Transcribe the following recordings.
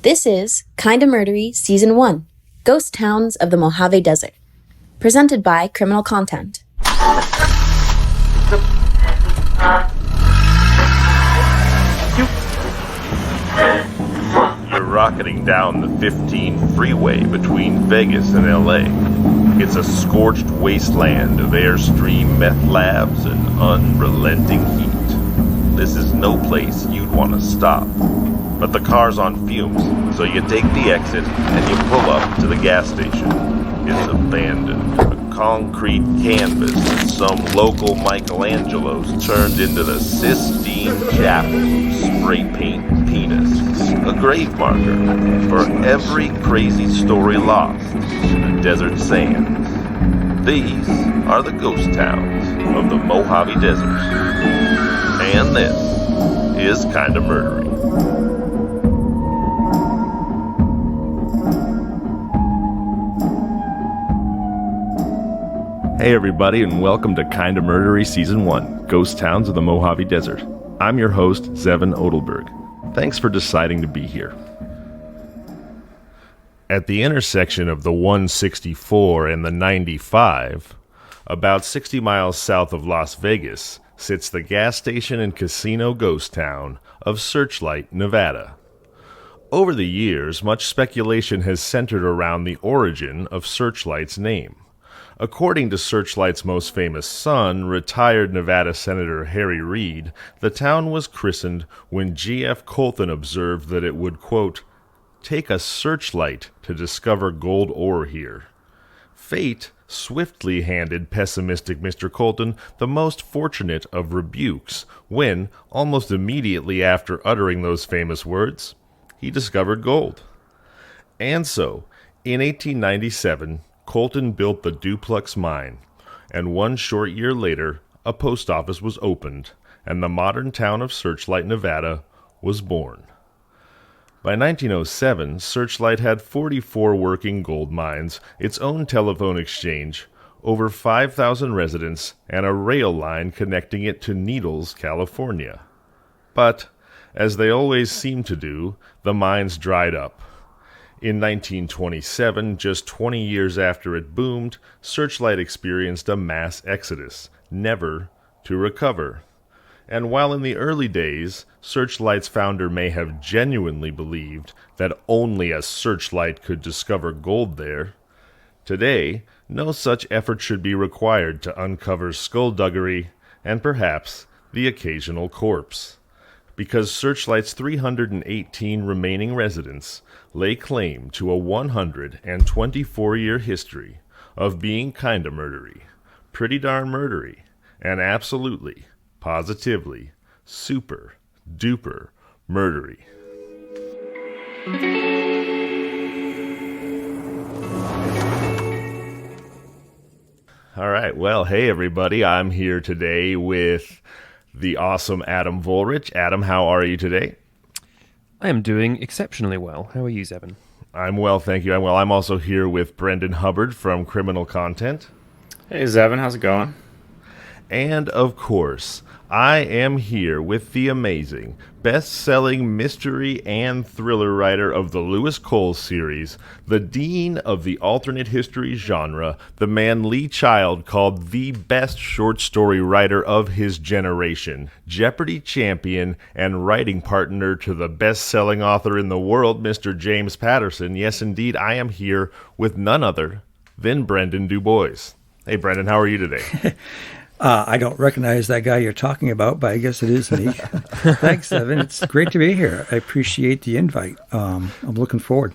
This is Kinda Murdery Season 1, Ghost Towns of the Mojave Desert, presented by Criminal Content. You're rocketing down the 15 freeway between Vegas and LA. It's a scorched wasteland of Airstream meth labs and unrelenting heat. This is no place you'd want to stop. But the car's on fumes, so you take the exit and you pull up to the gas station. It's abandoned, a concrete canvas that some local Michelangelos turned into the Sistine Chapel of spray paint penis. A grave marker for every crazy story lost in the desert sands. These are the ghost towns of the Mojave Desert. And this is Kinda Murdery. Hey everybody, and welcome to Kinda Murdery Season 1, Ghost Towns of the Mojave Desert. I'm your host, Zevon Odelberg. Thanks for deciding to be here. At the intersection of the 164 and the 95, about 60 miles south of Las Vegas, sits the gas station and casino ghost town of Searchlight, Nevada. Over the years, much speculation has centered around the origin of Searchlight's name. According to Searchlight's most famous son, retired Nevada Senator Harry Reid, the town was christened when G.F. Colton observed that it would, quote, take a searchlight to discover gold ore here. Fate swiftly handed pessimistic Mr. Colton the most fortunate of rebukes when, almost immediately after uttering those famous words, he discovered gold. And so, in 1897, Colton built the Duplex Mine, and one short year later, a post office was opened, and the modern town of Searchlight, Nevada, was born. By 1907, Searchlight had 44 working gold mines, its own telephone exchange, over 5,000 residents, and a rail line connecting it to Needles, California. But, as they always seem to do, the mines dried up. In 1927, just 20 years after it boomed, Searchlight experienced a mass exodus, never to recover. And while in the early days, Searchlight's founder may have genuinely believed that only a searchlight could discover gold there, today, no such effort should be required to uncover skullduggery and perhaps the occasional corpse. Because Searchlight's 318 remaining residents lay claim to a 124-year history of being kinda murdery, pretty darn murdery, and absolutely, positively, super duper murdery. All right, well, hey everybody, I'm here today with the awesome Adam Volrich. Adam, how are you today? I am doing exceptionally well. How are you, Zevon? I'm well, thank you. I'm also here with Brendan Hubbard from Criminal Content. Hey, Zevon, how's it going? And, of course, I am here with the amazing, best-selling mystery and thriller writer of the Lewis Cole series, the dean of the alternate history genre, the man Lee Child called the best short story writer of his generation, Jeopardy champion and writing partner to the best-selling author in the world, Mr. James Patterson. Yes, indeed, I am here with none other than Brendan DuBois. Hey, Brendan, how are you today? I don't recognize that guy you're talking about, but I guess it is me. Thanks, Evan. It's great to be here. I appreciate the invite. I'm looking forward.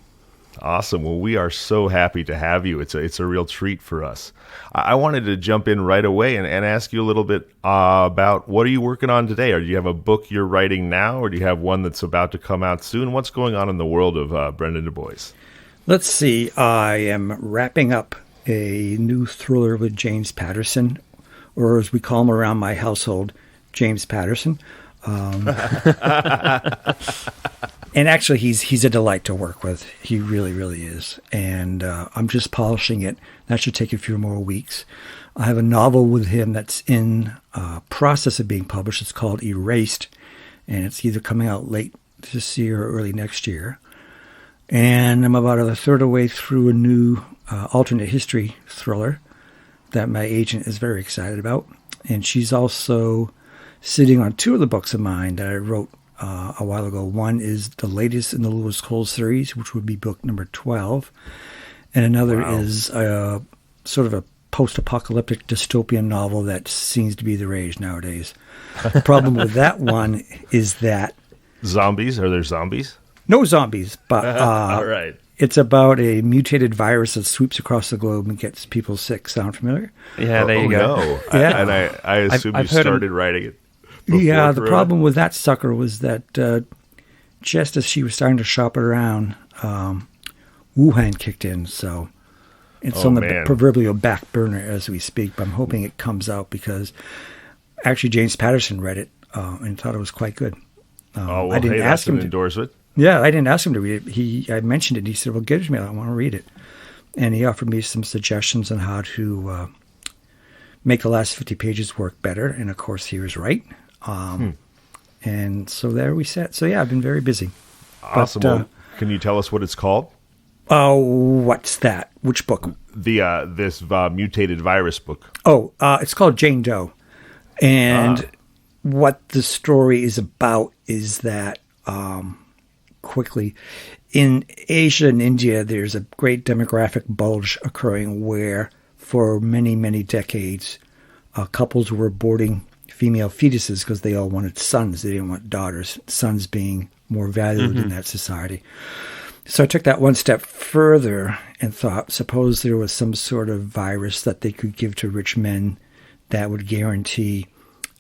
Awesome. Well, we are so happy to have you. It's a real treat for us. I wanted to jump in right away and ask you a little bit about what are you working on today? Or do you have a book you're writing now, or do you have one that's about to come out soon? What's going on in the world of Brendan DuBois? Let's see. I am wrapping up a new thriller with James Patterson, or as we call him around my household, James Patterson. And actually, he's a delight to work with. He really, really is. And I'm just polishing it. That should take a few more weeks. I have a novel with him that's in process of being published. It's called Erased, and it's either coming out late this year or early next year. And I'm about a third of the way through a new alternate history thriller that my agent is very excited about. And she's also sitting on two of the books of mine that I wrote a while ago. One is the latest in the Lewis Cole series, which would be book number 12. And another is sort of a post-apocalyptic dystopian novel that seems to be the rage nowadays. The problem with that one is that... Zombies? Are there zombies? No zombies, but All right. It's about a mutated virus that sweeps across the globe and gets people sick. Sound familiar? Yeah, there you go. No. Yeah. I assume I've you heard started writing it before Yeah, the Corona. problem with that sucker was that just as she was starting to shop it around, Wuhan kicked in. So it's on the proverbial back burner as we speak. But I'm hoping it comes out because actually James Patterson read it and thought it was quite good. I didn't ask him to endorse it. Yeah, I didn't ask him to read it. I mentioned it. And he said, "Well, give it to me. I want to read it." And he offered me some suggestions on how to make the last 50 pages work better. And of course, he was right. And so there we sat. So yeah, I've been very busy. Awesome. But, can you tell us what it's called? Oh, what's that? Which book? This mutated virus book. Oh, it's called Jane Doe. And what the story is about is that, quickly, in Asia and India, there's a great demographic bulge occurring where for many, many decades, couples were aborting female fetuses because they all wanted sons. They didn't want daughters, sons being more valued in that society. So I took that one step further and thought, suppose there was some sort of virus that they could give to rich men that would guarantee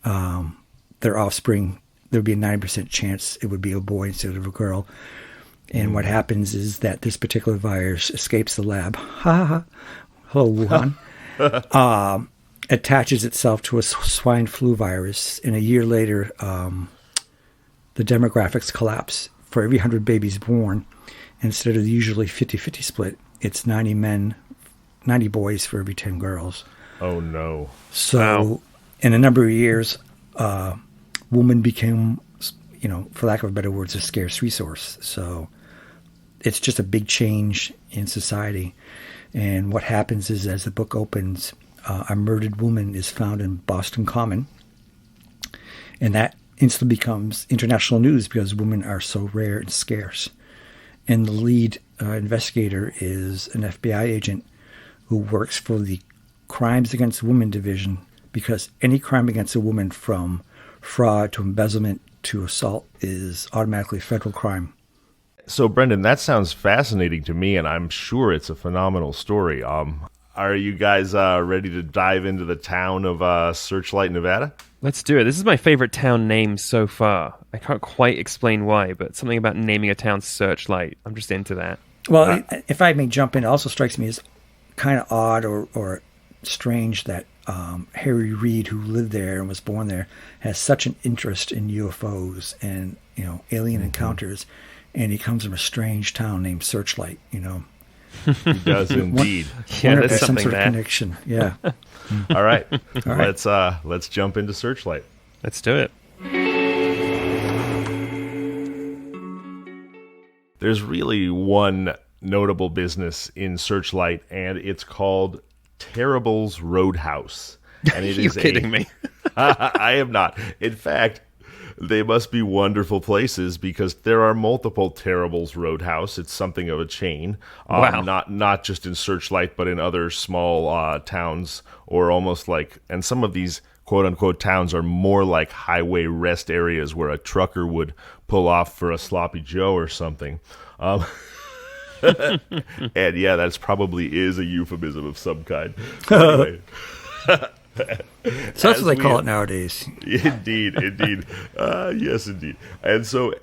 their offspring, there would be a 90% chance it would be a boy instead of a girl. And what happens is that this particular virus escapes the lab. Ha ha. Hello, Wuhan. Attaches itself to a swine flu virus. And a year later, the demographics collapse. For every 100 babies born, instead of the usually 50-50 split, it's 90 boys for every 10 girls. Oh, no. So in a number of years, woman became, for lack of a better words, a scarce resource. So it's just a big change in society. And what happens is, as the book opens, a murdered woman is found in Boston Common. And that instantly becomes international news because women are so rare and scarce. And the lead investigator is an FBI agent who works for the Crimes Against Women Division, because any crime against a woman, from fraud to embezzlement to assault, is automatically a federal crime. So, Brendan, that sounds fascinating to me, and I'm sure it's a phenomenal story. Are you guys ready to dive into the town of Searchlight, Nevada? Let's do it. This is my favorite town name so far. I can't quite explain why, but something about naming a town Searchlight. I'm just into that. Well, if I may jump in, it also strikes me as kind of odd or strange that Harry Reid, who lived there and was born there, has such an interest in UFOs and alien encounters, and he comes from a strange town named Searchlight. He does indeed. There's some something sort there. of connection. Yeah. All right. All right. Let's jump into Searchlight. Let's do it. There's really one notable business in Searchlight, and it's called Terrible's Roadhouse. And it You're is kidding me. I am not. In fact, they must be wonderful places because there are multiple Terrible's Roadhouse. It's something of a chain. Wow. Not just in Searchlight, but in other small towns, or almost like, and some of these quote-unquote towns are more like highway rest areas where a trucker would pull off for a sloppy Joe or something. And yeah, that's probably is a euphemism of some kind. Anyway. So that's what they call it nowadays. Indeed. Yes, indeed. And so,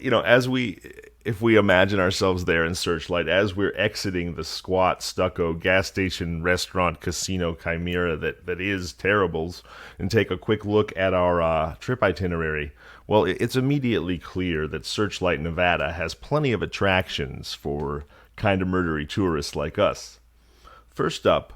if we imagine ourselves there in Searchlight, as we're exiting the squat, stucco gas station, restaurant, casino chimera that is Terrible's, and take a quick look at our trip itinerary, well, it's immediately clear that Searchlight, Nevada has plenty of attractions for kind of murdery tourists like us. First up,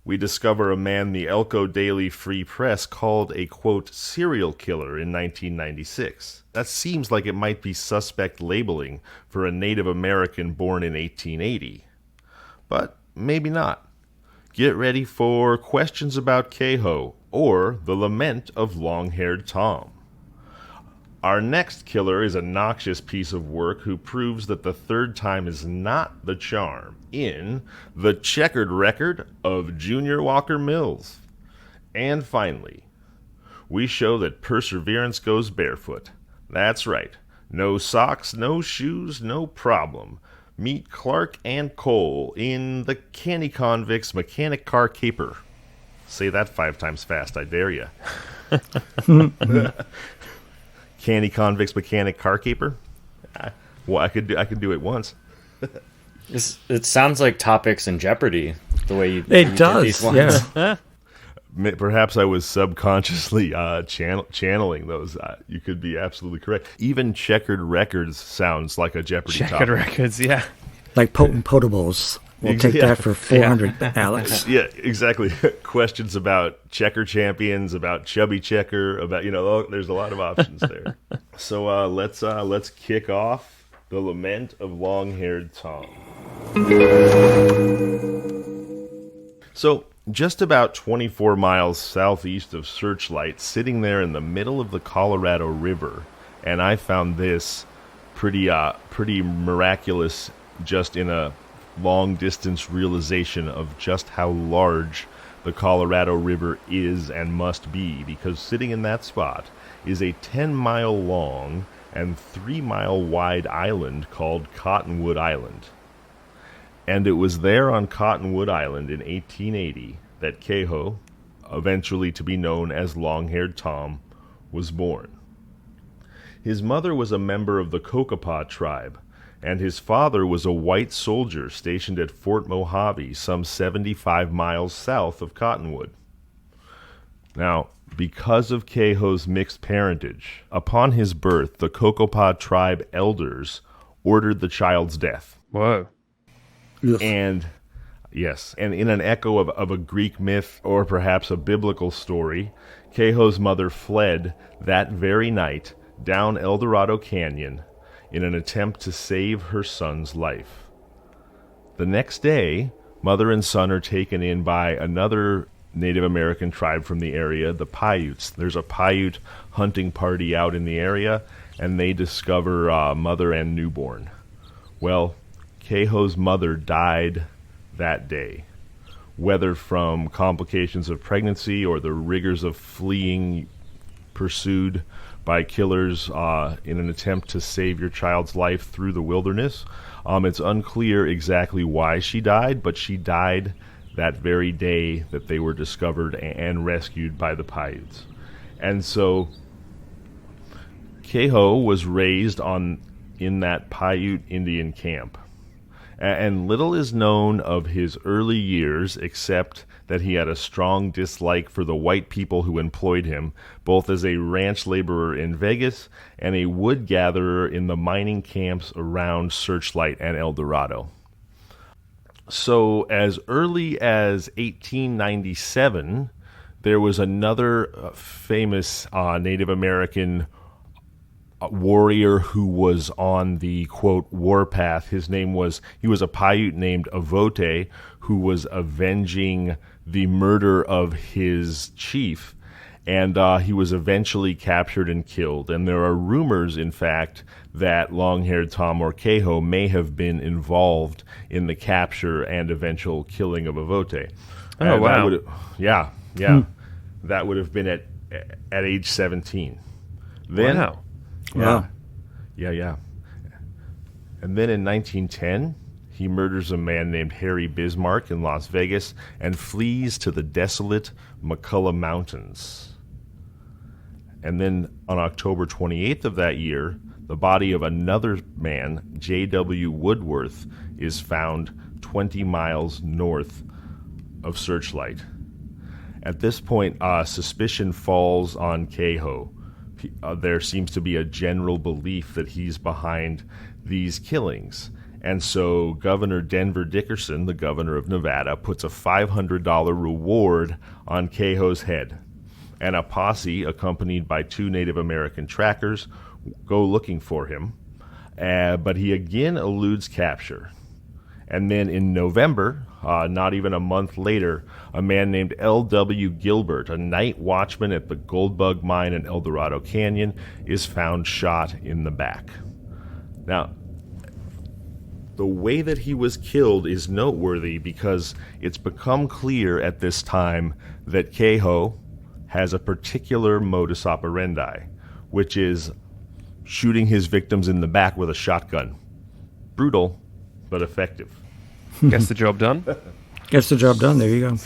we discover a man the Elko Daily Free Press called a, quote, serial killer in 1996. That seems like it might be suspect labeling for a Native American born in 1880. But maybe not. Get ready for questions about Kehoe, or the lament of long-haired Tom. Our next killer is a noxious piece of work who proves that the third time is not the charm in the Checkered record of Junior Walker Mills. And finally, we show that perseverance goes barefoot. That's right. No socks, no shoes, no problem. Meet Clark and Cole in the Canny Convicts Mechanic Car Caper. Say that 5 times fast, I dare ya. Canny Convicts Mechanic Car Caper? Well, I could do it once. It sounds like topics in Jeopardy, the way you It did does, these ones. yeah. Perhaps I was subconsciously channeling those. You could be absolutely correct. Even Checkered Records sounds like a Jeopardy Checkered topic. records, yeah. Like potent potables. We'll take Yeah. that for 400, Alex. Yeah, exactly. Questions about checker champions, about chubby checker, about there's a lot of options there. So let's kick off the lament of long-haired Tom. So just about 24 miles southeast of Searchlight, sitting there in the middle of the Colorado River, and I found this pretty miraculous, just in a long-distance realization of just how large the Colorado River is and must be, because sitting in that spot is a 10-mile long and 3-mile wide island called Cottonwood Island. And it was there on Cottonwood Island in 1880 that Kehoe, eventually to be known as Long-Haired Tom, was born. His mother was a member of the Kokopah tribe, and his father was a white soldier stationed at Fort Mojave, some 75 miles south of Cottonwood. Now, because of Kehoe's mixed parentage, upon his birth, the Kokopah tribe elders ordered the child's death. Whoa. Ugh. And yes, and in an echo of a Greek myth or perhaps a biblical story, Kehoe's mother fled that very night down El Dorado Canyon in an attempt to save her son's life. The next day, mother and son are taken in by another Native American tribe from the area, the Paiutes. There's a Paiute hunting party out in the area, and they discover mother and newborn. Well, Kehoe's mother died that day, whether from complications of pregnancy or the rigors of fleeing pursued by killers in an attempt to save your child's life through the wilderness. It's unclear exactly why she died, but she died that very day that they were discovered and rescued by the Paiutes. And so Kehoe was raised in that Paiute Indian camp. And little is known of his early years except that he had a strong dislike for the white people who employed him, both as a ranch laborer in Vegas and a wood gatherer in the mining camps around Searchlight and El Dorado. So as early as 1897, there was another famous Native American warrior who was on the, quote, warpath. He was a Paiute named Avote, who was avenging the murder of his chief, and he was eventually captured and killed. And there are rumors, in fact, that Long-Haired Tom or Kehoe may have been involved in the capture and eventual killing of Avote. Oh, wow. Yeah. That would have been at age 17. Then, Wow. Wow. Yeah. And then in 1910, he murders a man named Harry Bismarck in Las Vegas and flees to the desolate McCullough Mountains. And then on October 28th of that year, the body of another man, J.W. Woodworth, is found 20 miles north of Searchlight. At this point, suspicion falls on Kehoe. There seems to be a general belief that he's behind these killings. And so Governor Denver Dickerson, the governor of Nevada, puts a $500 reward on Kehoe's head. And a posse, accompanied by 2 Native American trackers, go looking for him. But he again eludes capture. And then in November, not even a month later, a man named L.W. Gilbert, a night watchman at the Goldbug Mine in El Dorado Canyon, is found shot in the back. Now, the way that he was killed is noteworthy because it's become clear at this time that Kehoe has a particular modus operandi, which is shooting his victims in the back with a shotgun. Brutal, but effective. Gets the job done. Gets the job done. There you go.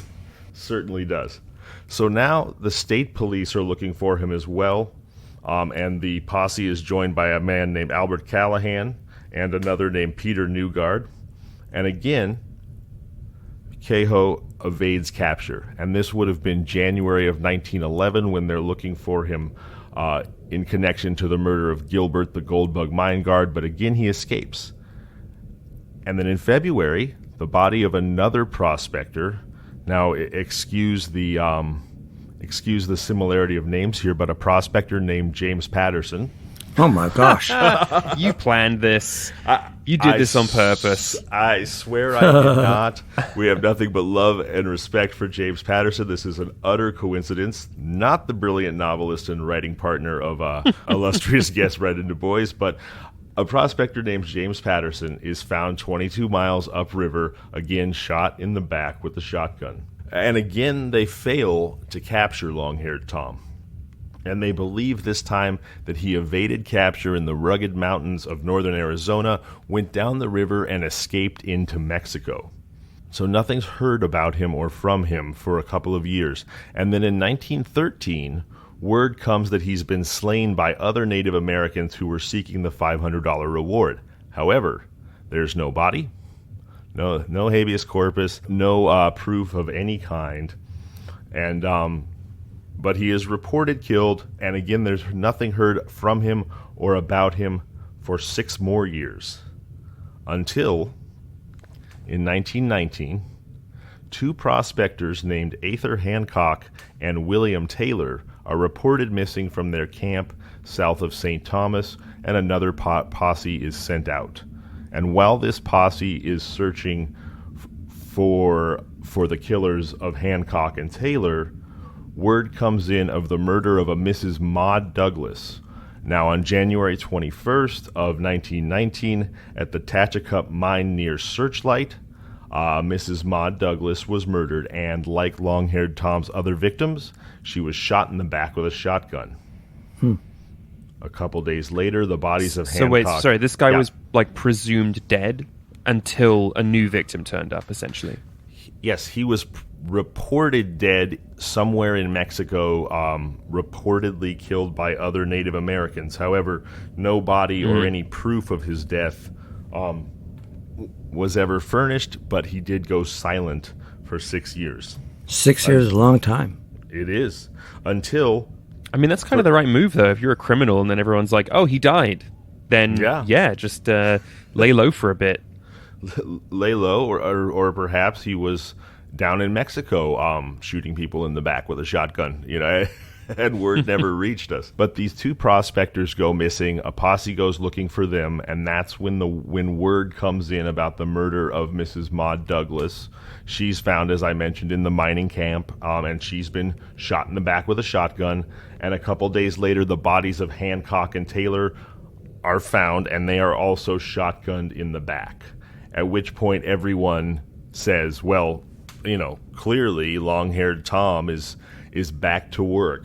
Certainly does. So now the state police are looking for him as well, and the posse is joined by a man named Albert Callahan and another named Peter Newgard. And again, Kehoe evades capture, and this would have been January of 1911 when they're looking for him in connection to the murder of Gilbert, the Goldbug mine guard, but again he escapes. And then in February, the body of another prospector, now excuse the similarity of names here, but a prospector named James Patterson. Oh my gosh. You planned this. You did this on purpose. I swear I did not. We have nothing but love and respect for James Patterson. This is an utter coincidence. Not the brilliant novelist and writing partner of illustrious guest Brendan DuBois, but a prospector named James Patterson is found 22 miles upriver, again shot in the back with a shotgun. And again, they fail to capture Long-Haired Tom. And they believe this time that he evaded capture in the rugged mountains of northern Arizona, went down the river, and escaped into Mexico. So nothing's heard about him or from him for a couple of years. And then in 1913, word comes that he's been slain by other Native Americans who were seeking the $500 reward. However, there's no body, no habeas corpus, no proof of any kind. And but he is reported killed, and again, there's nothing heard from him or about him for 6 more years. Until, in 1919, 2 prospectors named Ather Hancock and William Taylor are reported missing from their camp south of St. Thomas, and another posse is sent out. And while this posse is searching for the killers of Hancock and Taylor, word comes in of the murder of a Mrs. Maud Douglas. Now, on January 21st of 1919, at the Tachicup mine near Searchlight, Mrs. Maud Douglas was murdered, and like Long-Haired Tom's other victims, she was shot in the back with a shotgun. A couple days later, the bodies of Hancock... So wait, sorry, this guy was like presumed dead until a new victim turned up, essentially. Yes, he was reported dead somewhere in Mexico, reportedly killed by other Native Americans. However, no body or any proof of his death was ever furnished, but he did go silent for 6 years. 6 years is a long time. It is. Until... I mean, that's kind of the right move, though. If you're a criminal and then everyone's like, oh, he died, then, just lay low for a bit. Lay low, or perhaps he was down in Mexico shooting people in the back with a shotgun, and word never reached us. But these 2 prospectors go missing. A posse goes looking for them, and that's when word comes in about the murder of Mrs. Maud Douglas. She's found, as I mentioned, in the mining camp, and she's been shot in the back with a shotgun. And a couple days later, the bodies of Hancock and Taylor are found, and they are also shotgunned in the back. At which point everyone says, well, clearly Long-Haired Tom is back to work.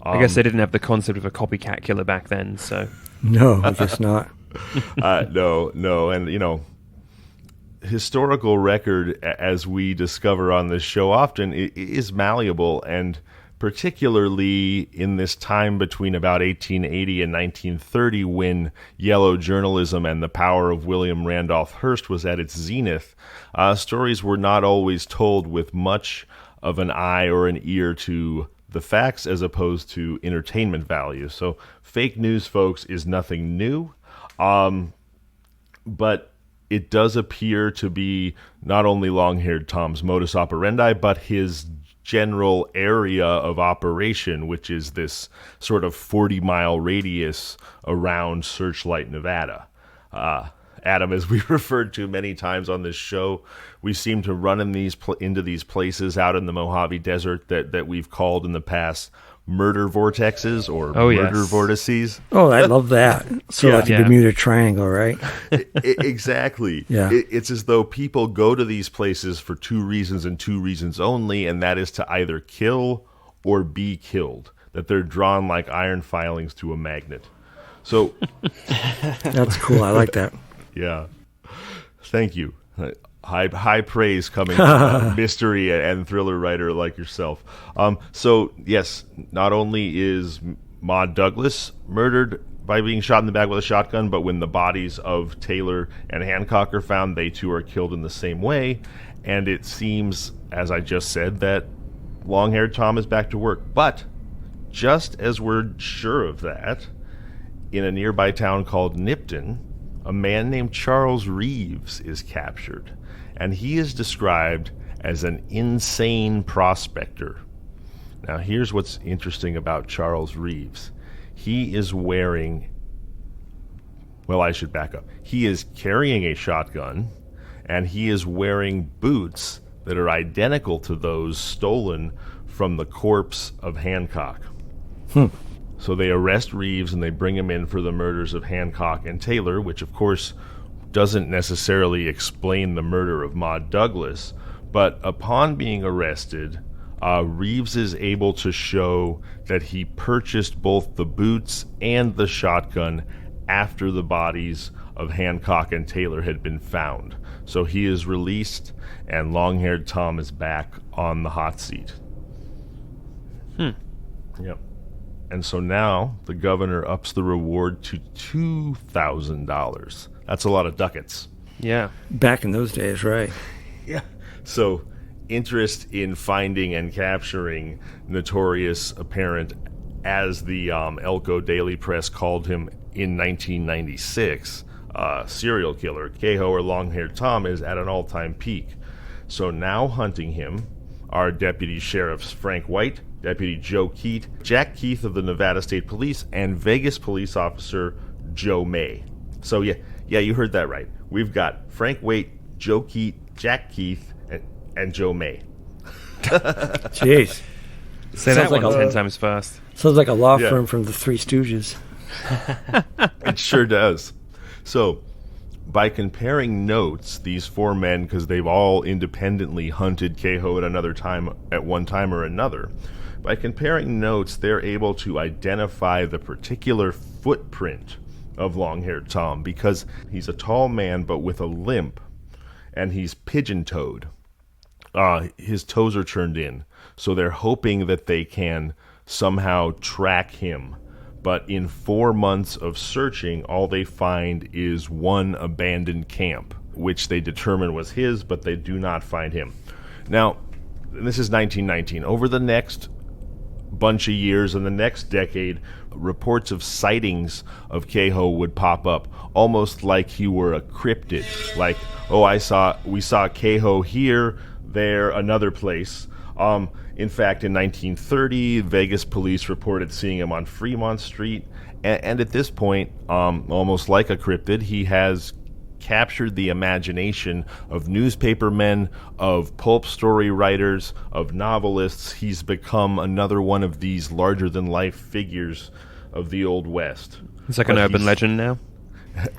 I guess they didn't have the concept of a copycat killer back then, so... No, I guess not. No. And, historical record, as we discover on this show often, is malleable, and particularly in this time between about 1880 and 1930, when yellow journalism and the power of William Randolph Hearst was at its zenith, stories were not always told with much of an eye or an ear to the facts as opposed to entertainment value. So fake news, folks, is nothing new. But it does appear to be not only long-haired Tom's modus operandi, but his general area of operation, which is this sort of 40-mile radius around Searchlight, Nevada. Adam, as we referred to many times on this show, we seem to run into these places out in the Mojave Desert that we've called in the past murder vortexes or murder vortices. Oh, I love that. So like the Bermuda Triangle, right? Exactly. Yeah. It's as though people go to these places for two reasons and two reasons only, and that is to either kill or be killed. That they're drawn like iron filings to a magnet. So that's cool. I like that. Yeah. Thank you. High praise coming from a mystery and thriller writer like yourself. So, yes, not only is Maud Douglas murdered by being shot in the back with a shotgun, but when the bodies of Taylor and Hancock are found, they too are killed in the same way. And it seems, as I just said, that long-haired Tom is back to work. But just as we're sure of that, in a nearby town called Nipton, a man named Charles Reeves is captured. And he is described as an insane prospector. Now, here's what's interesting about Charles Reeves. He is wearing, well, I should back up. He is carrying a shotgun, and he is wearing boots that are identical to those stolen from the corpse of Hancock. So they arrest Reeves, and they bring him in for the murders of Hancock and Taylor, which, of course, doesn't necessarily explain the murder of Maud Douglas, but upon being arrested, Reeves is able to show that he purchased both the boots and the shotgun after the bodies of Hancock and Taylor had been found. So he is released, and long-haired Tom is back on the hot seat. Yep. And so now the governor ups the reward to $2,000. That's a lot of ducats. Yeah. Back in those days, right? Yeah. So interest in finding and capturing notorious apparent, as the Elko Daily Press called him in 1996, serial killer, Kehoe or long-haired Tom, is at an all-time peak. So now hunting him are Deputy Sheriffs Frank White, Deputy Joe Keat, Jack Keith of the Nevada State Police, and Vegas police officer Joe May. So yeah, you heard that right. We've got Frank White, Joe Keat, Jack Keith, and Joe May. Jeez. Say that one 10 times fast. Sounds like a law firm from the Three Stooges. It sure does. So, by comparing notes, these four men, because they've all independently hunted Kehoe at one time or another, by comparing notes, they're able to identify the particular footprint of long-haired Tom, because he's a tall man but with a limp, and he's pigeon-toed. His toes are turned in, so they're hoping that they can somehow track him. But in 4 months of searching, all they find is one abandoned camp, which they determine was his, but they do not find him. Now, this is 1919. Over the next bunch of years and the next decade, reports of sightings of Kehoe would pop up, almost like he were a cryptid. Like, we saw Kehoe here, there, another place. In fact, in 1930, Vegas police reported seeing him on Fremont Street, and at this point, almost like a cryptid, he has captured the imagination of newspapermen, of pulp story writers, of novelists. He's become another one of these larger-than-life figures of the Old West. It's like an urban legend now?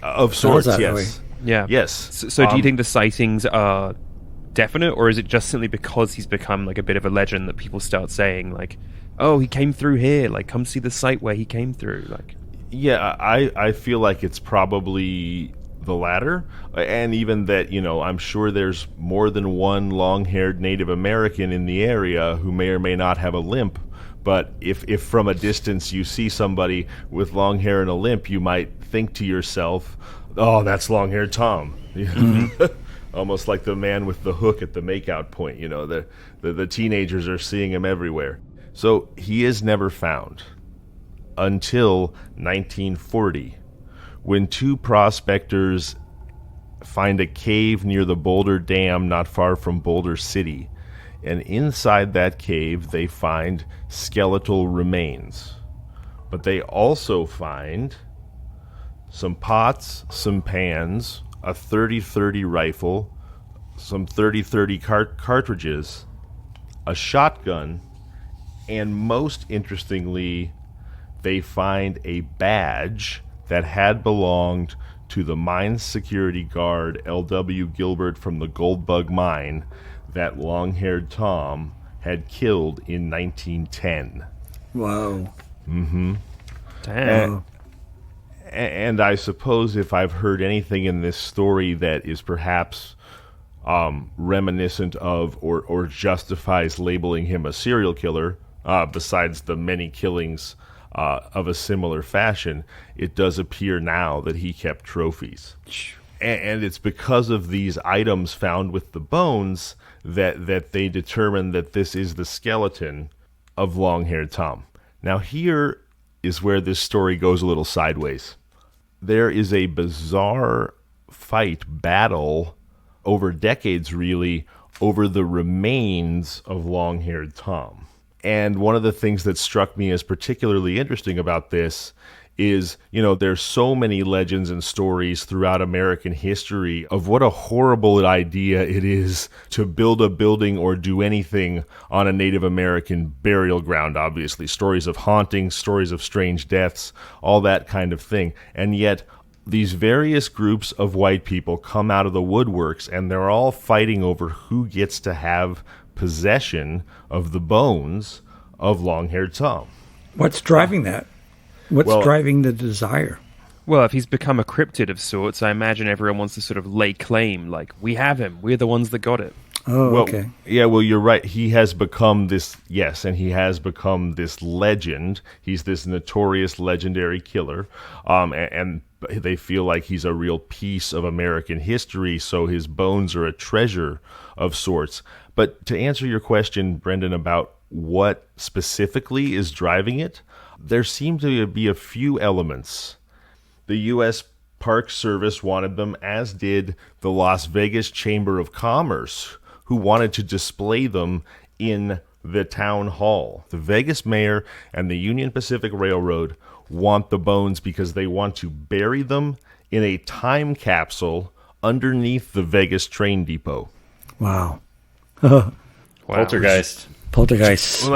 Of sorts, yes. Yeah. Yes. So do you think the sightings are definite, or is it just simply because he's become like a bit of a legend that people start saying, like, oh, he came through here, like, come see the site where he came through? Like, yeah, I feel like it's probably the latter, and even that, I'm sure there's more than one long-haired Native American in the area who may or may not have a limp, but if from a distance you see somebody with long hair and a limp, you might think to yourself, oh, that's long-haired Tom. Mm-hmm. Almost like the man with the hook at the makeout point, the teenagers are seeing him everywhere. So he is never found until 1940, when two prospectors find a cave near the Boulder Dam not far from Boulder City. And inside that cave, they find skeletal remains. But they also find some pots, some pans, a 30-30 rifle, some 30-30 cartridges, a shotgun, and most interestingly, they find a badge that had belonged to the mine security guard L.W. Gilbert from the Goldbug mine that long-haired Tom had killed in 1910. Whoa. Damn. And I suppose if I've heard anything in this story that is perhaps reminiscent of or justifies labeling him a serial killer, besides the many killings of a similar fashion, it does appear now that he kept trophies. And it's because of these items found with the bones that they determine that this is the skeleton of long-haired Tom. Now here is where this story goes a little sideways. There is a bizarre battle over decades, really, over the remains of long-haired Tom. And one of the things that struck me as particularly interesting about this is, there's so many legends and stories throughout American history of what a horrible idea it is to build a building or do anything on a Native American burial ground, obviously. Stories of hauntings, stories of strange deaths, all that kind of thing. And yet, these various groups of white people come out of the woodworks, and they're all fighting over who gets to have possession of the bones of long-haired Tom. What's driving that? What's driving the desire? Well, if he's become a cryptid of sorts, I imagine everyone wants to sort of lay claim, like, we have him, we're the ones that got it. Oh, okay. Yeah, well, you're right. He has become this, and he has become this legend. He's this notorious, legendary killer, and they feel like he's a real piece of American history, so his bones are a treasure of sorts. But to answer your question, Brendan, about what specifically is driving it, there seem to be a few elements. The U.S. Park Service wanted them, as did the Las Vegas Chamber of Commerce, who wanted to display them in the town hall. The Vegas mayor and the Union Pacific Railroad want the bones because they want to bury them in a time capsule underneath the Vegas train depot. Wow. Poltergeist. Poltergeist.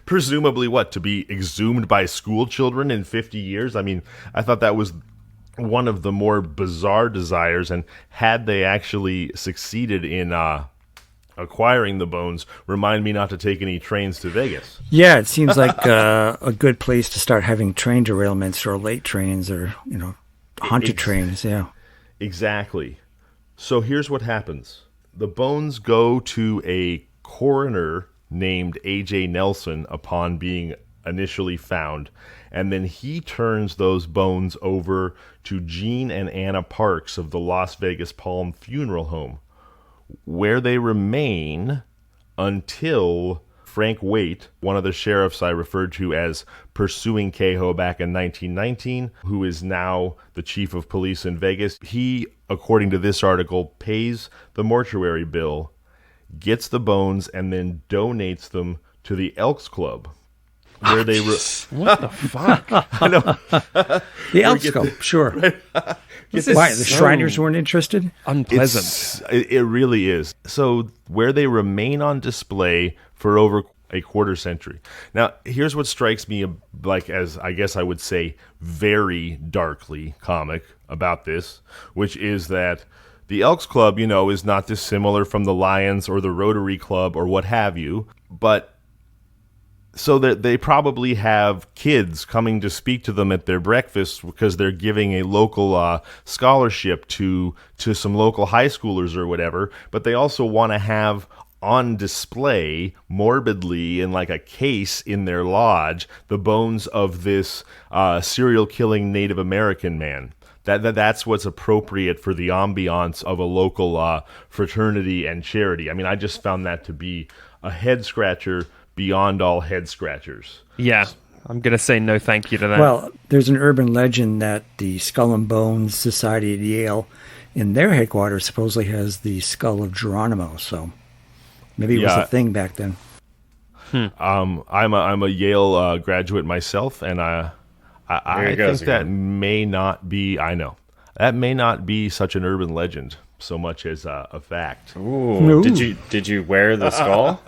Presumably what, to be exhumed by school children in 50 years? I mean, I thought that was one of the more bizarre desires, and had they actually succeeded in acquiring the bones, remind me not to take any trains to Vegas. Yeah, it seems like a good place to start having train derailments or late trains or, haunted trains, yeah. Exactly. So here's what happens. The bones go to a coroner named A.J. Nelson upon being initially found, and then he turns those bones over to Gene and Anna Parks of the Las Vegas Palm Funeral Home, where they remain until Frank Waite, one of the sheriffs I referred to as pursuing Kehoe back in 1919, who is now the chief of police in Vegas. He, according to this article, pays the mortuary bill, gets the bones, and then donates them to the Elks Club, where they what the fuck? I know. The Elks Club, sure. Right? Why, the Shriners weren't interested? Unpleasant. It really is. So where they remain on display for over a quarter century. Now, here's what strikes me as I guess I would say very darkly comic about this, which is that the Elks Club, is not dissimilar from the Lions or the Rotary Club or what have you, but so that they probably have kids coming to speak to them at their breakfast because they're giving a local scholarship to some local high schoolers or whatever, but they also want to have on display morbidly in like a case in their lodge the bones of this serial killing Native American man. That's what's appropriate for the ambiance of a local fraternity and charity. I mean, I just found that to be a head scratcher beyond all head scratchers. Yeah, I'm going to say no thank you to that. Well, there's an urban legend that the Skull and Bones Society at Yale in their headquarters supposedly has the skull of Geronimo. So maybe it was a thing back then. I'm a Yale graduate myself, and I think that may not be. I know that may not be such an urban legend so much as a fact. Ooh. Did you wear the skull?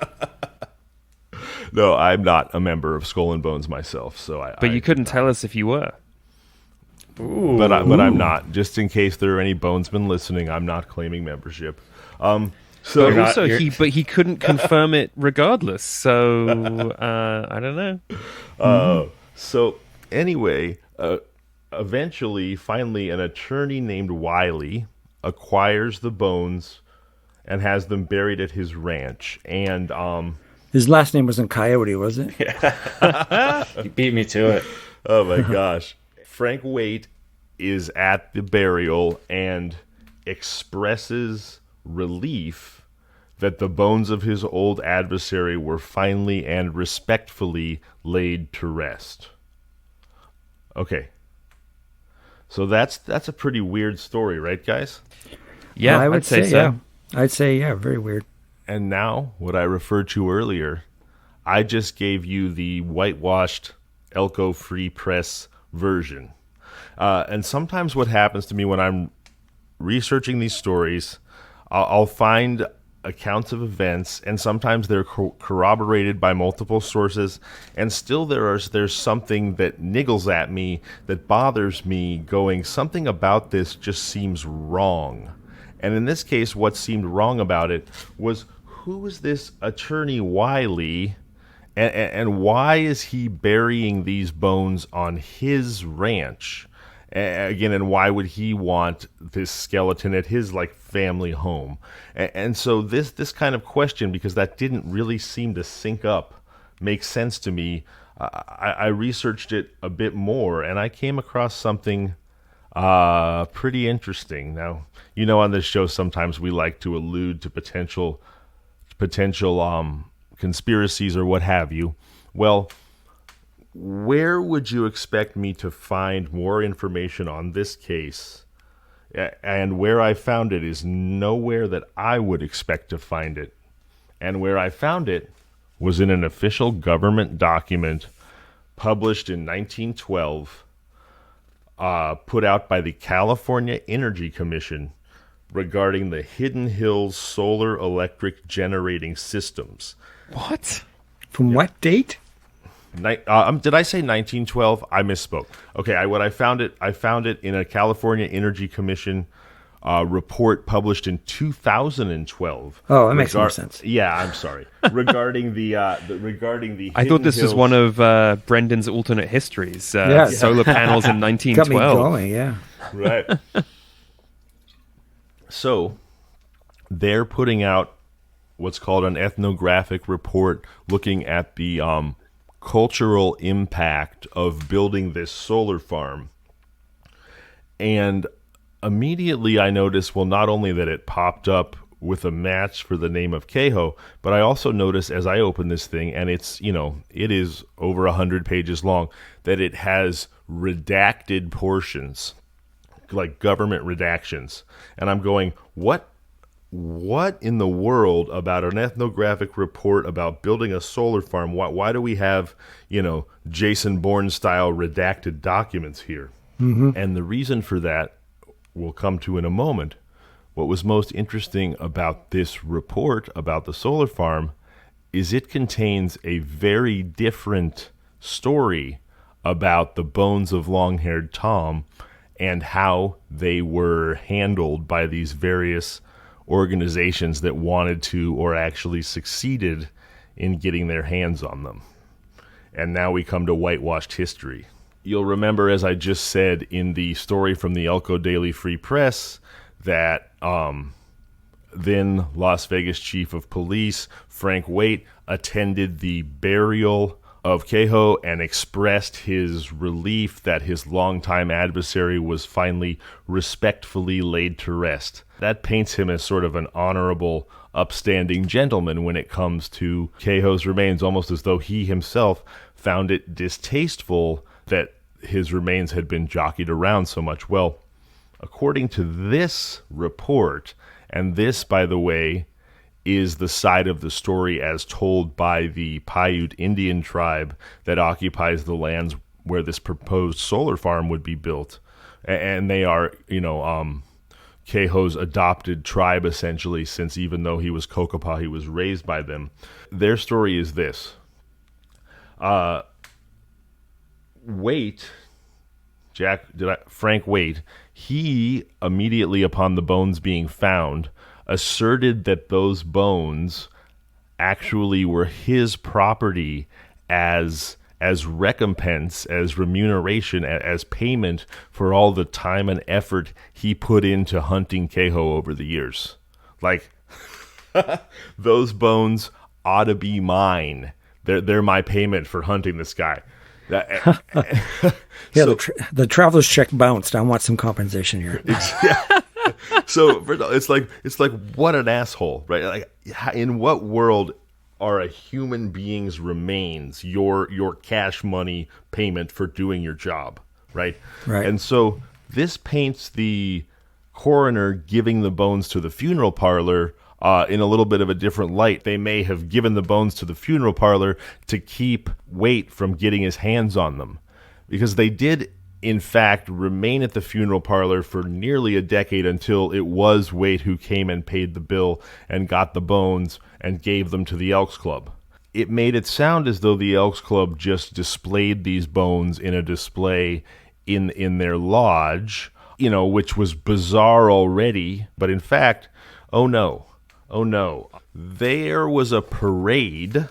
No, I'm not a member of Skull and Bones myself, so But you couldn't tell us if you were. Ooh. But I'm not. Just in case there are any bonesmen listening, I'm not claiming membership. He couldn't confirm it regardless. So I don't know. So anyway, eventually, finally, an attorney named Wiley acquires the bones and has them buried at his ranch. And his last name wasn't Coyote, was it? You beat me to it. Oh my gosh. Frank Waite is at the burial and expresses relief that the bones of his old adversary were finally and respectfully laid to rest. Okay. So that's a pretty weird story, right, guys? Yeah, I would say so. yeah. I'd say yeah, very weird. And now, what I referred to earlier, I just gave you the whitewashed Elko Free Press version. And sometimes what happens to me when I'm researching these stories, I'll find accounts of events, and sometimes they're corroborated by multiple sources, and still there's something that niggles at me, that bothers me, going, something about this just seems wrong. And in this case, what seemed wrong about it was, who is this attorney Wiley, and why is he burying these bones on his ranch? Again, and why would he want this skeleton at his family home? And so this kind of question, because that didn't really seem to sync up, makes sense to me. I researched it a bit more, and I came across something pretty interesting. Now, on this show sometimes we like to allude to potential conspiracies or what have you. Well, where would you expect me to find more information on this case? And where I found it is nowhere that I would expect to find it. And where I found it was in an official government document published in 1912, put out by the California Energy Commission regarding the Hidden Hills Solar Electric Generating Systems. What? From what date? Did I say 1912? I misspoke. Okay, I found it in a California Energy Commission report published in 2012. Oh, that makes more sense. Yeah, I'm sorry. Regarding the I thought this was one of Brendan's alternate histories. Solar panels in 1912. Got me going, yeah. Right. So they're putting out what's called an ethnographic report looking at the cultural impact of building this solar farm. And immediately I noticed, well, not only that it popped up with a match for the name of Kehoe, but I also noticed as I opened this thing, and it's, it is over 100 pages long, that it has redacted portions, like government redactions. And I'm going, what in the world about an ethnographic report about building a solar farm? Why do we have, Jason Bourne style redacted documents here? Mm-hmm. And the reason for that we'll come to in a moment. What was most interesting about this report about the solar farm is it contains a very different story about the bones of long-haired Tom and how they were handled by these various organizations that wanted to or actually succeeded in getting their hands on them. And now we come to whitewashed history. You'll remember, as I just said in the story from the Elko Daily Free Press, that then Las Vegas Chief of Police Frank Waite attended the burial of Kehoe and expressed his relief that his longtime adversary was finally respectfully laid to rest. That paints him as sort of an honorable, upstanding gentleman when it comes to Kehoe's remains, almost as though he himself found it distasteful that his remains had been jockeyed around so much. Well, according to this report, and this, by the way, is the side of the story as told by the Paiute Indian tribe that occupies the lands where this proposed solar farm would be built. And they are, Kehoe's adopted tribe, essentially, since even though he was Kokopah, he was raised by them. Their story is this. Frank Waite, he, immediately upon the bones being found, asserted that those bones actually were his property as recompense, as remuneration, as payment for all the time and effort he put into hunting Kehoe over the years. Like, those bones ought to be mine. They're my payment for hunting this guy. Yeah, So- the traveler's check bounced. I want some compensation here. So it's like what an asshole, right? Like, in what world are a human being's remains your cash money payment for doing your job, right? Right. And so this paints the coroner giving the bones to the funeral parlor in a little bit of a different light. They may have given the bones to the funeral parlor to keep Waite from getting his hands on them, because they did, in fact, remain at the funeral parlor for nearly a decade until it was Waite who came and paid the bill and got the bones and gave them to the Elks Club. It made it sound as though the Elks Club just displayed these bones in a display in their lodge, which was bizarre already. But in fact, oh no, there was a parade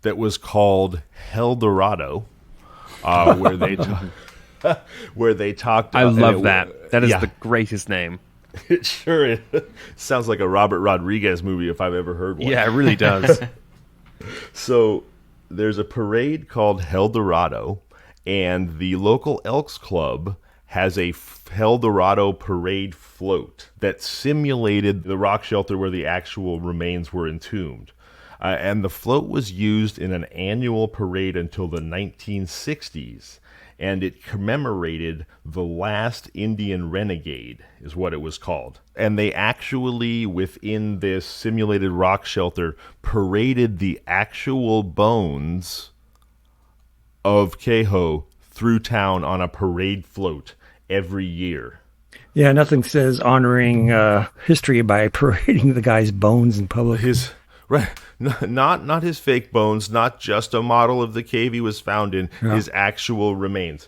that was called Hell Dorado, where they talked. I love that. That is yeah. the greatest name. It sure is. Sounds like a Robert Rodriguez movie if I've ever heard one. Yeah, it really does. So there's a parade called Hell Dorado, and the local Elks Club has a Hell Dorado parade float that simulated the rock shelter where the actual remains were entombed. And the float was used in an annual parade until the 1960s, and it commemorated the last Indian renegade, is what it was called. And they actually, within this simulated rock shelter, paraded the actual bones of Kehoe through town on a parade float every year. Yeah, nothing says honoring history by parading the guy's bones in public. Right, not his fake bones, not just a model of the cave he was found in, his actual remains.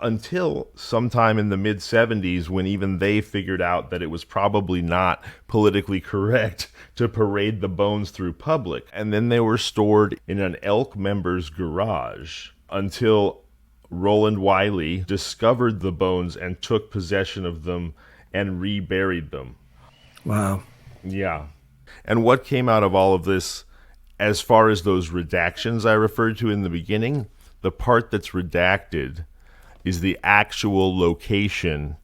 Until sometime in the mid-'70s, when even they figured out that it was probably not politically correct to parade the bones through public. And then they were stored in an elk member's garage until Roland Wiley discovered the bones and took possession of them and reburied them. Wow. Yeah. And what came out of all of this, as far as those redactions I referred to in the beginning, the part that's redacted is the actual location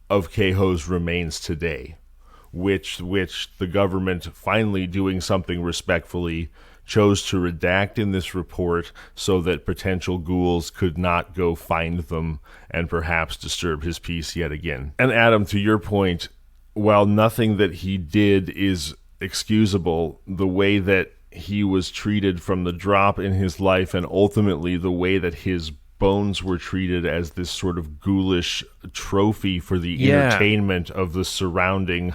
of Kehoe's remains today, which the government, finally doing something respectfully, chose to redact in this report so that potential ghouls could not go find them and perhaps disturb his peace yet again. And Adam, to your point, while nothing that he did is excusable, the way that he was treated from the drop in his life, and ultimately the way that his bones were treated as this sort of ghoulish trophy for the entertainment of the surrounding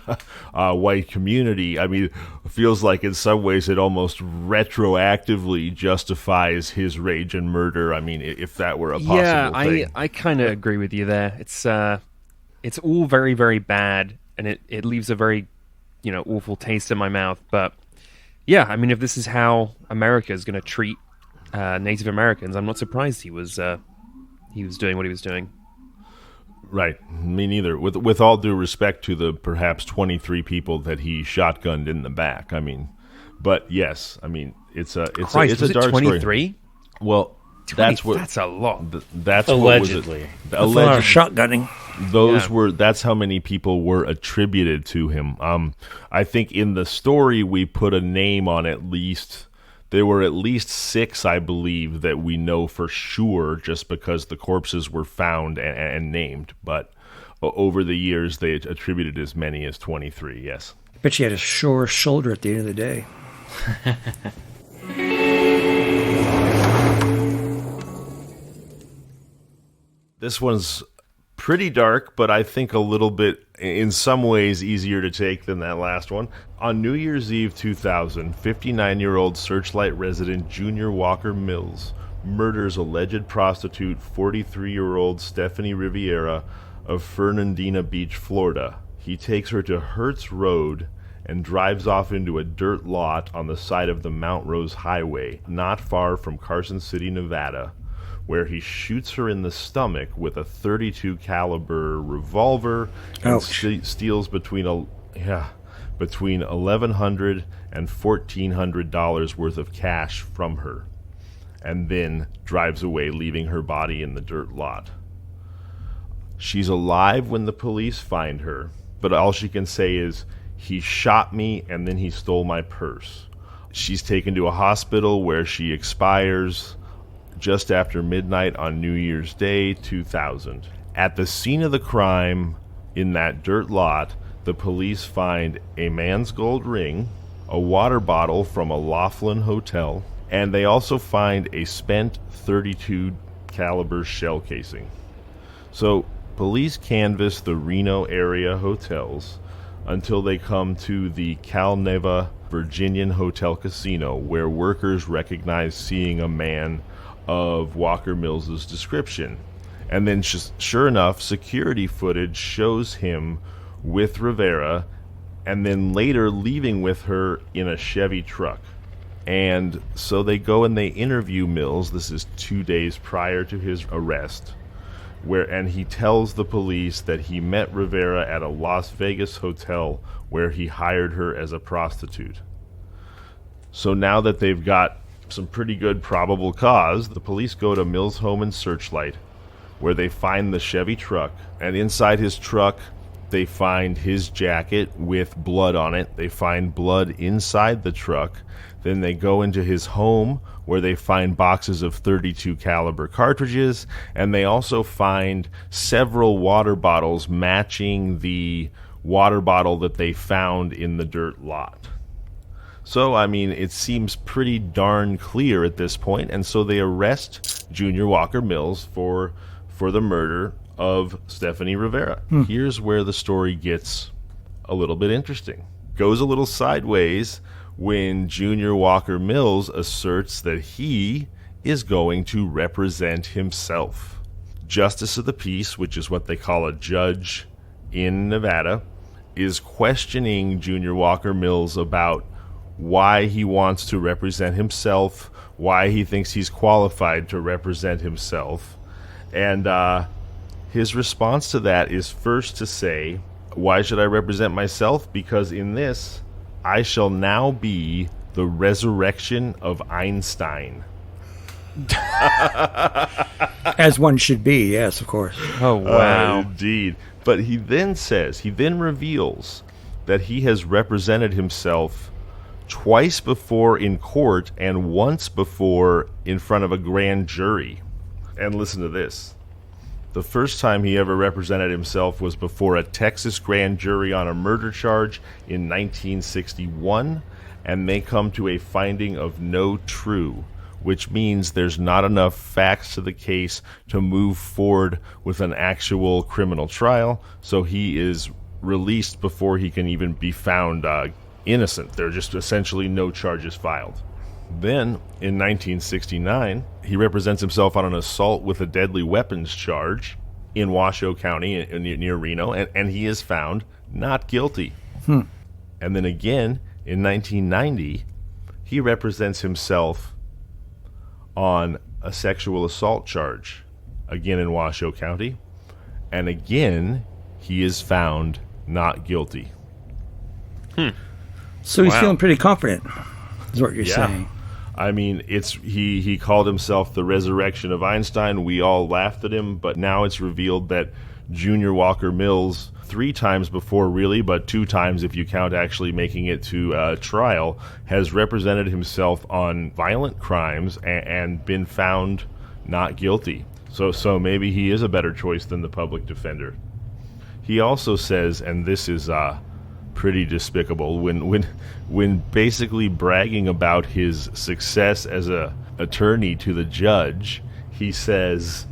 white community. I mean, it feels like in some ways it almost retroactively justifies his rage and murder. I mean, if that were a possible thing. I kind of agree with you there. It's all very, very bad, and it leaves a very awful taste in my mouth. But yeah, I mean, if this is how America is going to treat Native Americans, I'm not surprised he was doing what he was doing. Right, me neither. With all due respect to the perhaps 23 people that he shotgunned in the back. I mean, but yes, I mean it's a dark 23? story. Well, that's a lot. That's allegedly. That's a lot of shotgunning. That's how many people were attributed to him. I think in the story we put a name on at least. There were at least 6, I believe, that we know for sure just because the corpses were found and named. But over the years, they attributed as many as 23, yes. Bet you had a sore shoulder at the end of the day. This one's pretty dark, but I think a little bit, in some ways, easier to take than that last one. On New Year's Eve 2000, 59-year-old Searchlight resident Junior Walker Mills murders alleged prostitute 43-year-old Stephanie Riviera of Fernandina Beach, Florida. He takes her to Hertz Road and drives off into a dirt lot on the side of the Mount Rose Highway, not far from Carson City, Nevada, where he shoots her in the stomach with a .32 caliber revolver and steals between $1,100 and $1,400 worth of cash from her, and then drives away, leaving her body in the dirt lot. She's alive when the police find her, but all she can say is, "He shot me and then he stole my purse." She's taken to a hospital where she expires just after midnight on New Year's Day 2000. At the scene of the crime, in that dirt lot, the police find a man's gold ring, a water bottle from a Laughlin hotel, and they also find a spent .32 caliber shell casing. So police canvass the Reno area hotels until they come to the Cal Neva Virginian Hotel Casino, where workers recognize seeing a man of Walker Mills's description. And then sure enough, security footage shows him with Rivera, and then later leaving with her in a Chevy truck. And so they go and they interview Mills. This is 2 days prior to his arrest, and he tells the police that he met Rivera at a Las Vegas hotel where he hired her as a prostitute. So now that they've got some pretty good probable cause, the police go to Mills' home in Searchlight, where they find the Chevy truck, and inside his truck they find his jacket with blood on it. They find blood inside the truck. Then they go into his home, where they find boxes of .32 caliber cartridges, and they also find several water bottles matching the water bottle that they found in the dirt lot. So, I mean, it seems pretty darn clear at this point, and so they arrest Junior Walker Mills for the murder of Stephanie Rivera. Here's where the story gets a little bit interesting. Goes a little sideways when Junior Walker Mills asserts that he is going to represent himself. Justice of the Peace, which is what they call a judge in Nevada, is questioning Junior Walker Mills about why he wants to represent himself, why he thinks he's qualified to represent himself. And his response to that is first to say, "Why should I represent myself? Because in this, I shall now be the resurrection of Einstein." As one should be, yes, of course. Oh, wow. Indeed. But he then reveals that he has represented himself twice before in court and once before in front of a grand jury. And listen to this. The first time he ever represented himself was before a Texas grand jury on a murder charge in 1961, and they come to a finding of no true, which means there's not enough facts to the case to move forward with an actual criminal trial, so he is released before he can even be found innocent. There are just essentially no charges filed. Then, in 1969, he represents himself on an assault with a deadly weapons charge in Washoe County near Reno, and he is found not guilty. And then again, in 1990, he represents himself on a sexual assault charge, again in Washoe County, and again, he is found not guilty. So he's feeling pretty confident, is what you're saying. I mean, he called himself the resurrection of Einstein. We all laughed at him, but now it's revealed that Junior Walker Mills, 3 times before really, but 2 times if you count actually making it to trial, has represented himself on violent crimes and been found not guilty. So maybe he is a better choice than the public defender. He also says, and this is pretty despicable, when basically bragging about his success as a attorney to the judge, he says,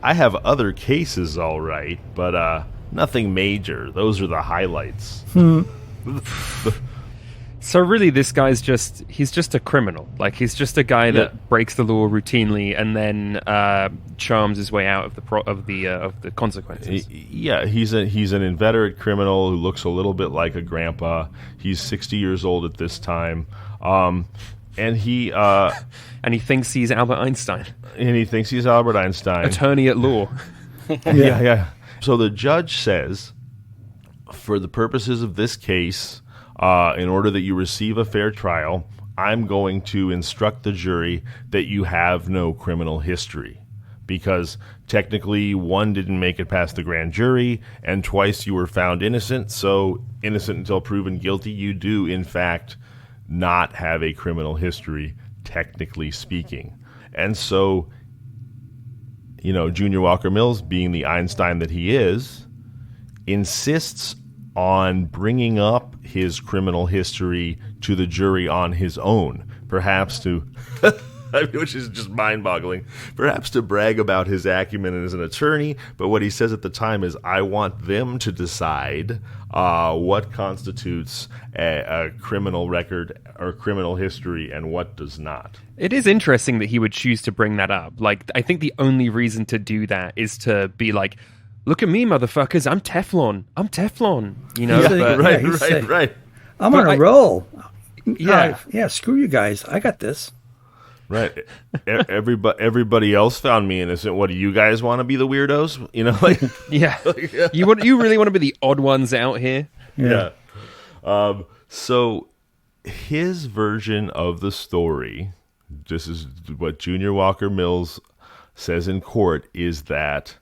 "I have other cases, all right, but nothing major. Those are the highlights." So really, this guy's he's just a criminal. Like, he's just a guy that breaks the law routinely and then charms his way out of the consequences. Yeah, he's an inveterate criminal who looks a little bit like a grandpa. He's 60 years old at this time, and he thinks he's Albert Einstein, attorney at law. Yeah. So the judge says, for the purposes of this case, in order that you receive a fair trial, I'm going to instruct the jury that you have no criminal history. Because technically, one didn't make it past the grand jury, and twice you were found innocent. So, innocent until proven guilty, you do, in fact, not have a criminal history, technically speaking. And so, Junior Walker Mills, being the Einstein that he is, insists on bringing up his criminal history to the jury on his own, perhaps to, which is just mind-boggling, perhaps to brag about his acumen as an attorney, but what he says at the time is, I want them to decide what constitutes a criminal record or criminal history and what does not. It is interesting that he would choose to bring that up. Like, I think the only reason to do that is to be like, look at me, motherfuckers, I'm Teflon. Right. I'm on a roll. Yeah. Screw you guys. I got this. Right. Everybody else found me innocent. What do you guys want to be the weirdos? Yeah. You really want to be the odd ones out here? Yeah. So his version of the story, this is what Junior Walker Mills says in court, is that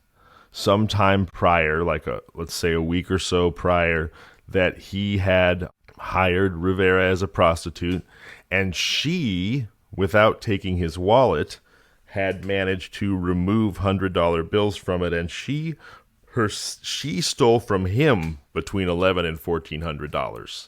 sometime prior, let's say a week or so prior, that he had hired Rivera as a prostitute, and she, without taking his wallet, had managed to remove $100 bills from it, and she stole from him between $1,100 and $1,400.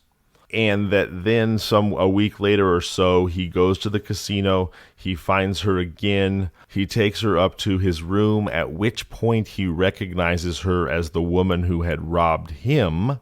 And that then a week later or so, he goes to the casino, he finds her again, he takes her up to his room, at which point he recognizes her as the woman who had robbed him.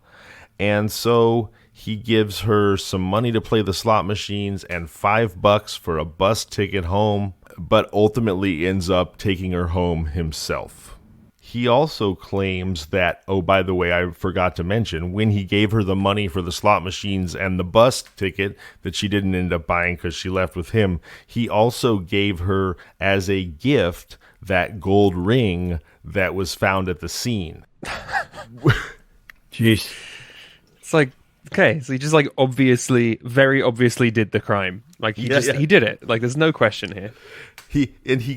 And so he gives her some money to play the slot machines and $5 for a bus ticket home, but ultimately ends up taking her home himself. He also claims that, oh, by the way, I forgot to mention, when he gave her the money for the slot machines and the bus ticket that she didn't end up buying because she left with him, he also gave her as a gift that gold ring that was found at the scene. Jeez. It's like, okay, so he just very obviously did the crime. Like, he did it. Like, there's no question here. He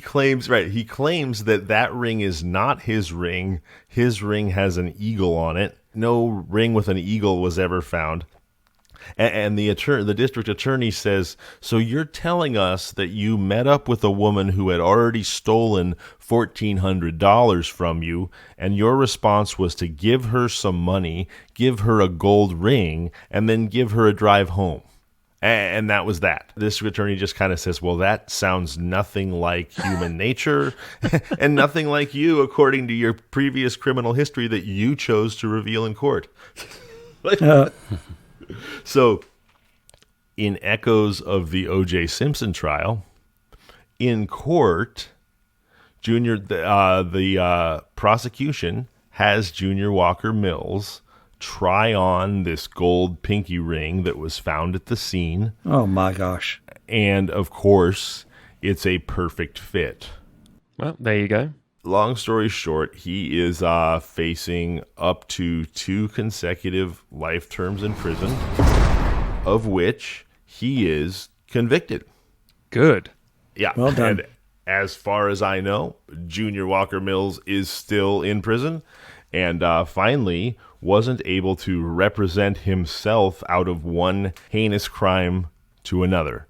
claims that ring is not his ring. His ring has an eagle on it. No ring with an eagle was ever found. And the district attorney says, so you're telling us that you met up with a woman who had already stolen $1,400 from you, and your response was to give her some money, give her a gold ring, and then give her a drive home. And that was that. The district attorney just kind of says, well, that sounds nothing like human nature and nothing like you, according to your previous criminal history that you chose to reveal in court. So, in echoes of the O.J. Simpson trial, in court, the prosecution has Junior Walker Mills try on this gold pinky ring that was found at the scene. Oh my gosh. And of course, it's a perfect fit. Well, there you go. Long story short, he is facing up to 2 consecutive life terms in prison, of which he is convicted. Good. Yeah. Well done. And as far as I know, Junior Walker Mills is still in prison and finally wasn't able to represent himself out of one heinous crime to another.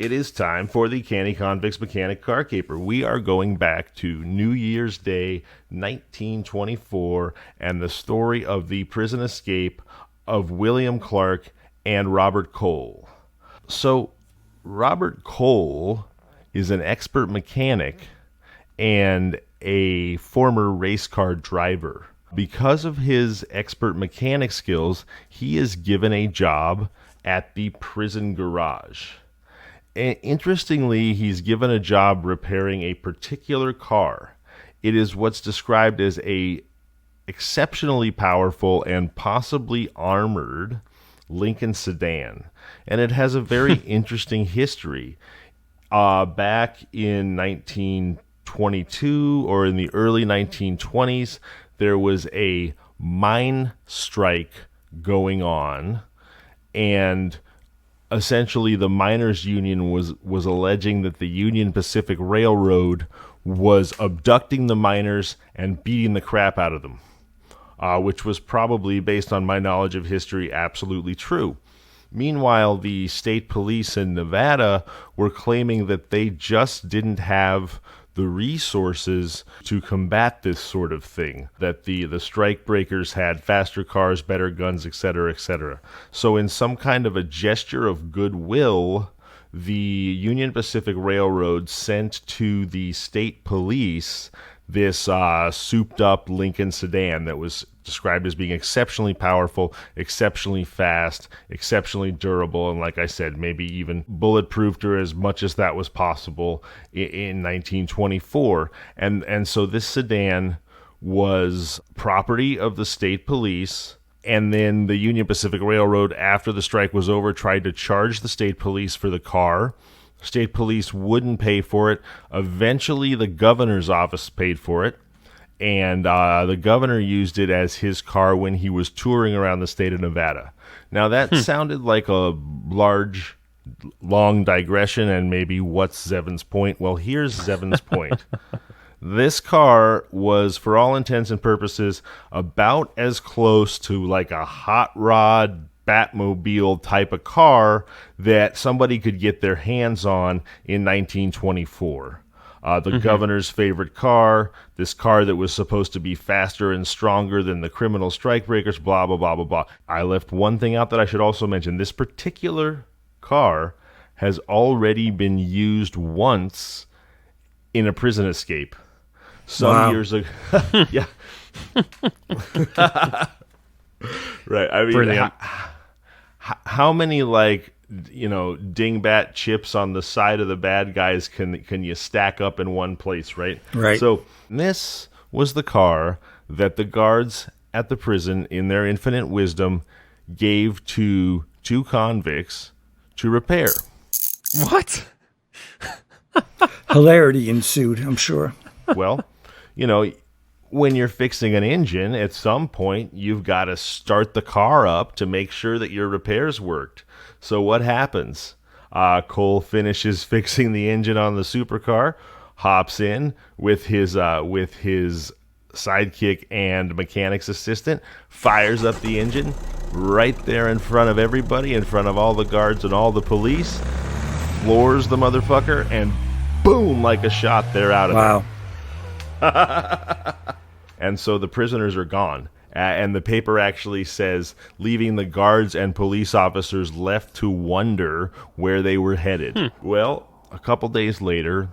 it is time for the Canny Convicts Mechanic Car Caper. We are going back to New Year's Day, 1924, and the story of the prison escape of William Clark and Robert Cole. So, Robert Cole is an expert mechanic and a former race car driver. Because of his expert mechanic skills, he is given a job at the prison garage. Interestingly, he's given a job repairing a particular car. It is what's described as a exceptionally powerful and possibly armored Lincoln sedan. And it has a very interesting history. Back in 1922 or in the early 1920s, there was a mine strike going on, and essentially the miners' union was alleging that the Union Pacific Railroad was abducting the miners and beating the crap out of them, which was probably, based on my knowledge of history, absolutely true. Meanwhile, the state police in Nevada were claiming that they just didn't have the resources to combat this sort of thing, that the strike breakers had faster cars, better guns, etc., etc. So in some kind of a gesture of goodwill, the Union Pacific Railroad sent to the state police this souped-up Lincoln sedan that was described as being exceptionally powerful, exceptionally fast, exceptionally durable, and like I said, maybe even bulletproofed, or as much as that was possible in 1924. And so this sedan was property of the state police, and then the Union Pacific Railroad, after the strike was over, tried to charge the state police for the car. State police wouldn't pay for it. Eventually, the governor's office paid for it, and the governor used it as his car when he was touring around the state of Nevada. Now, that sounded like a large, long digression, and maybe what's Zevon's point? Well, here's Zevon's point. This car was, for all intents and purposes, about as close to like a hot rod Batmobile type of car that somebody could get their hands on in 1924. The governor's favorite car, this car that was supposed to be faster and stronger than the criminal strikebreakers, blah, blah, blah, blah, blah. I left one thing out that I should also mention. This particular car has already been used once in a prison escape. Some years ago. Yeah. Right. I mean, Brilliant. How many, dingbat chips on the side of the bad guys can you stack up in one place, right? Right. So this was the car that the guards at the prison, in their infinite wisdom, gave to two convicts to repair. What? Hilarity ensued, I'm sure. Well, when you're fixing an engine, at some point, you've got to start the car up to make sure that your repairs worked. So what happens? Cole finishes fixing the engine on the supercar, hops in with his sidekick and mechanic's assistant, fires up the engine right there in front of everybody, in front of all the guards and all the police, floors the motherfucker, and boom, like a shot, they're out of it. Wow. And so the prisoners are gone. And the paper actually says, leaving the guards and police officers left to wonder where they were headed. Well, a couple days later,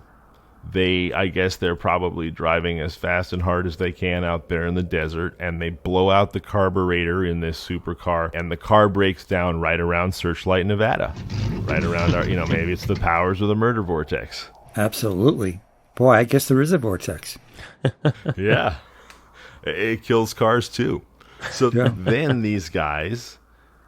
I guess they're probably driving as fast and hard as they can out there in the desert, and they blow out the carburetor in this supercar, and the car breaks down right around Searchlight, Nevada. Right around maybe it's the powers of the murder vortex. Absolutely. Boy, I guess there is a vortex. Yeah. It kills cars too. So then these guys,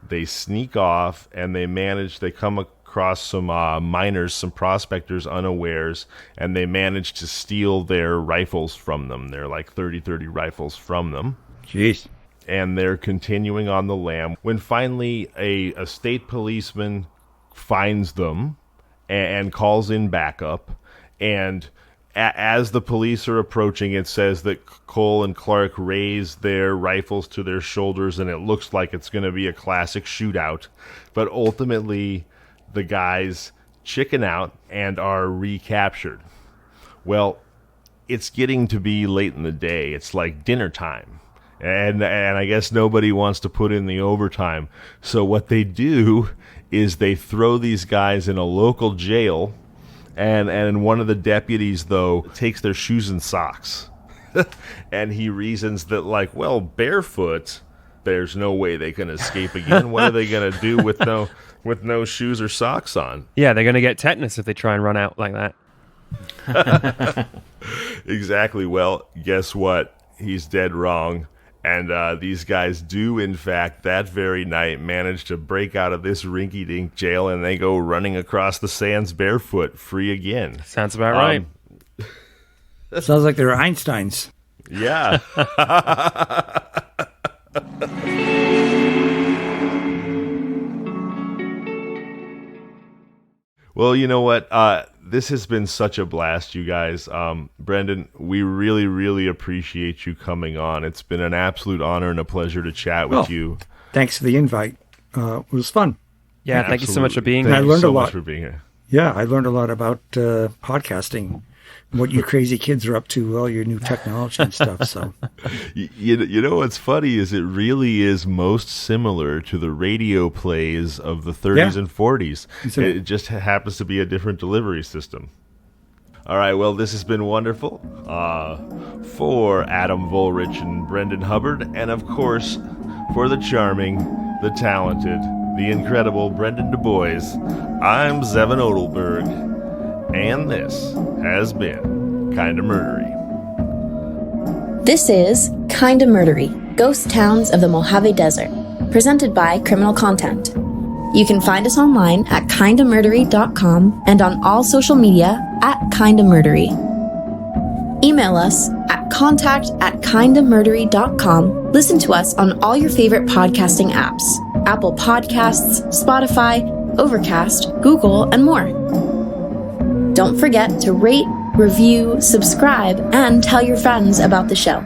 they sneak off, and they come across some miners, some prospectors unawares, and they manage to steal their rifles from them. They're like 30 rifles from them. Jeez. And they're continuing on the lam when finally a state policeman finds them and calls in backup. And as the police are approaching, it says that Cole and Clark raise their rifles to their shoulders, and it looks like it's going to be a classic shootout. But ultimately, the guys chicken out and are recaptured. Well, it's getting to be late in the day. It's like dinner time. And I guess nobody wants to put in the overtime. So what they do is they throw these guys in a local jail, and one of the deputies, though, takes their shoes and socks. And he reasons that, like, well, barefoot, there's no way they can escape again. What are they going to do with no shoes or socks on? Yeah, they're going to get tetanus if they try and run out like that. Exactly. Well, guess what? He's dead wrong. And these guys do, in fact, that very night manage to break out of this rinky-dink jail, and they go running across the sands barefoot, free again. Sounds about right. Sounds like they're Einsteins. Yeah. Well, you know what? This has been such a blast, you guys. Brendan, we really, really appreciate you coming on. It's been an absolute honor and a pleasure to chat with you. Thanks for the invite. It was fun. Yeah, thank you so much for being here. I learned a lot. Much for being here. Yeah, I learned a lot about podcasting, what you crazy kids are up to, all your new technology and stuff. So, you know what's funny is it really is most similar to the radio plays of the 30s and 40s. It just happens to be a different delivery system. All right, well, this has been wonderful. For Adam Volrich and Brendan Hubbard, and of course, for the charming, the talented, the incredible Brendan DuBois, I'm Zevon Odelberg, and this has been Kinda Murdery. This is Kinda Murdery, Ghost Towns of the Mojave Desert, presented by Criminal Content. You can find us online at kindamurdery.com and on all social media at kindamurdery. Email us at contact@kindamurdery.com. Listen to us on all your favorite podcasting apps: Apple Podcasts, Spotify, Overcast, Google, and more. Don't forget to rate, review, subscribe, and tell your friends about the show.